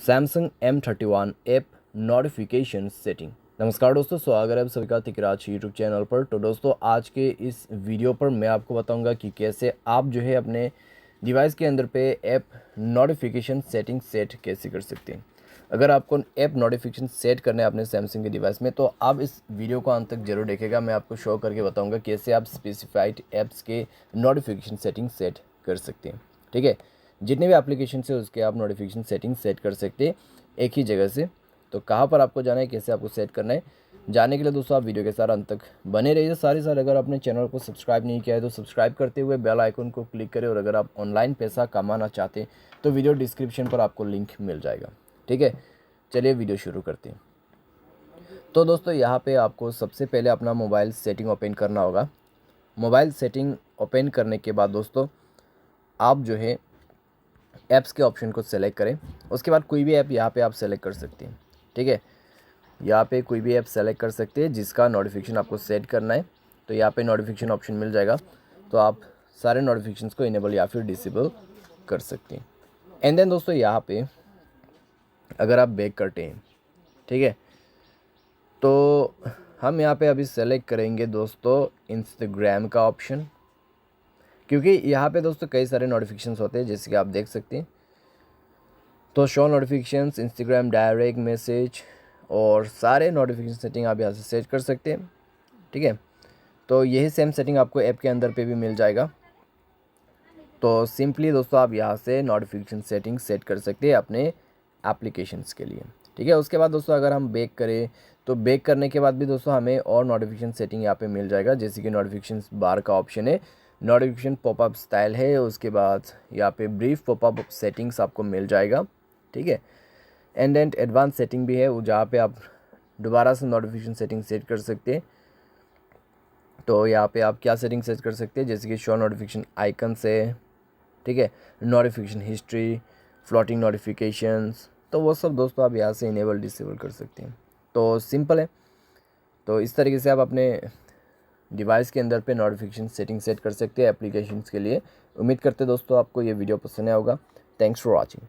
Samsung M31 app notification setting. नमस्कार दोस्तों, स्वागत है आप सभी का तिकराज यूट्यूब चैनल पर। तो दोस्तों आज के इस वीडियो पर मैं आपको बताऊंगा कि कैसे आप जो है अपने डिवाइस के अंदर पे ऐप नोटिफिकेशन सेटिंग सेट कैसे कर सकते हैं। अगर आपको ऐप नोटिफिकेशन सेट करना है अपने सैमसंग के डिवाइस में तो आप इस वीडियो को अंत तक जरूर देखेगा। मैं आपको शो करके बताऊँगा कैसे आप स्पेसिफाइड ऐप्स के नोटिफिकेशन सेटिंग सेट कर सकते हैं। ठीक है, जितने भी एप्लीकेशन से उसके आप नोटिफिकेशन सेटिंग सेट कर सकते हैं एक ही जगह से। तो कहाँ पर आपको जाना है, कैसे आपको सेट करना है, जानने के लिए दोस्तों आप वीडियो के साथ अंत तक बने रहिए। साथ अगर आपने चैनल को सब्सक्राइब नहीं किया है तो सब्सक्राइब करते हुए बेल आइकन को क्लिक करें। और अगर आप ऑनलाइन पैसा कमाना चाहते हैं तो वीडियो डिस्क्रिप्शन पर आपको लिंक मिल जाएगा। ठीक है, चलिए वीडियो शुरू करते हैं। तो दोस्तों यहाँ पे आपको सबसे पहले अपना मोबाइल सेटिंग ओपन करना होगा। मोबाइल सेटिंग ओपन करने के बाद दोस्तों आप जो है ऐप्स के ऑप्शन को सेलेक्ट करें। उसके बाद कोई भी ऐप यहाँ पे आप सेलेक्ट कर सकते हैं। ठीक है, यहाँ पे कोई भी ऐप सेलेक्ट कर सकते हैं जिसका नोटिफिकेशन आपको सेट करना है। तो यहाँ पे नोटिफिकेशन ऑप्शन मिल जाएगा, तो आप सारे नोटिफिकेशंस को इनेबल या फिर डिसेबल कर सकते हैं। एंड देन दोस्तों यहाँ पे अगर आप बैक करते हैं, ठीक है, तो हम यहाँ पे अभी सेलेक्ट करेंगे दोस्तों इंस्टाग्राम का ऑप्शन, क्योंकि यहाँ पे दोस्तों कई सारे नोटिफिकेशंस होते हैं जैसे कि आप देख सकते हैं। तो show notifications, Instagram direct message और सारे नोटिफिकेशन सेटिंग आप यहाँ से सेट कर सकते हैं। ठीक है, तो यही सेम सेटिंग आपको ऐप के अंदर पे भी मिल जाएगा। तो सिंपली दोस्तों आप यहाँ से नोटिफिकेशन सेटिंग सेट कर सकते हैं अपने एप्लीकेशंस के लिए। ठीक है, उसके बाद दोस्तों अगर हम बैक करें तो बैक करने के बाद भी दोस्तों हमें और नोटिफिकेशन सेटिंग यहाँ पे मिल जाएगा, जैसे कि नोटिफिकेशन बार का ऑप्शन है, नोटिफिकेशन पॉपअप स्टाइल है, उसके बाद यहाँ पे ब्रीफ पॉपअप सेटिंग्स आपको मिल जाएगा। ठीक है, एंड एडवांस सेटिंग भी है जहाँ पे आप दोबारा से नोटिफिकेशन सेटिंग सेट कर सकते हैं। तो यहाँ पे आप क्या सेटिंग सेट कर सकते हैं, जैसे कि शो नोटिफिकेशन आइकन से, ठीक है, नोटिफिकेशन हिस्ट्री, फ्लोटिंग नोटिफिकेशंस, तो वो सब दोस्तों आप यहाँ से इनेबल डिसेबल कर सकते हैं। तो सिंपल है। तो इस तरीके से आप अपने डिवाइस के अंदर पे नोटिफिकेशन सेटिंग सेट कर सकते हैं एप्लीकेशंस के लिए। उम्मीद करते हैं दोस्तों आपको ये वीडियो पसंद आया होगा। Thanks for watching.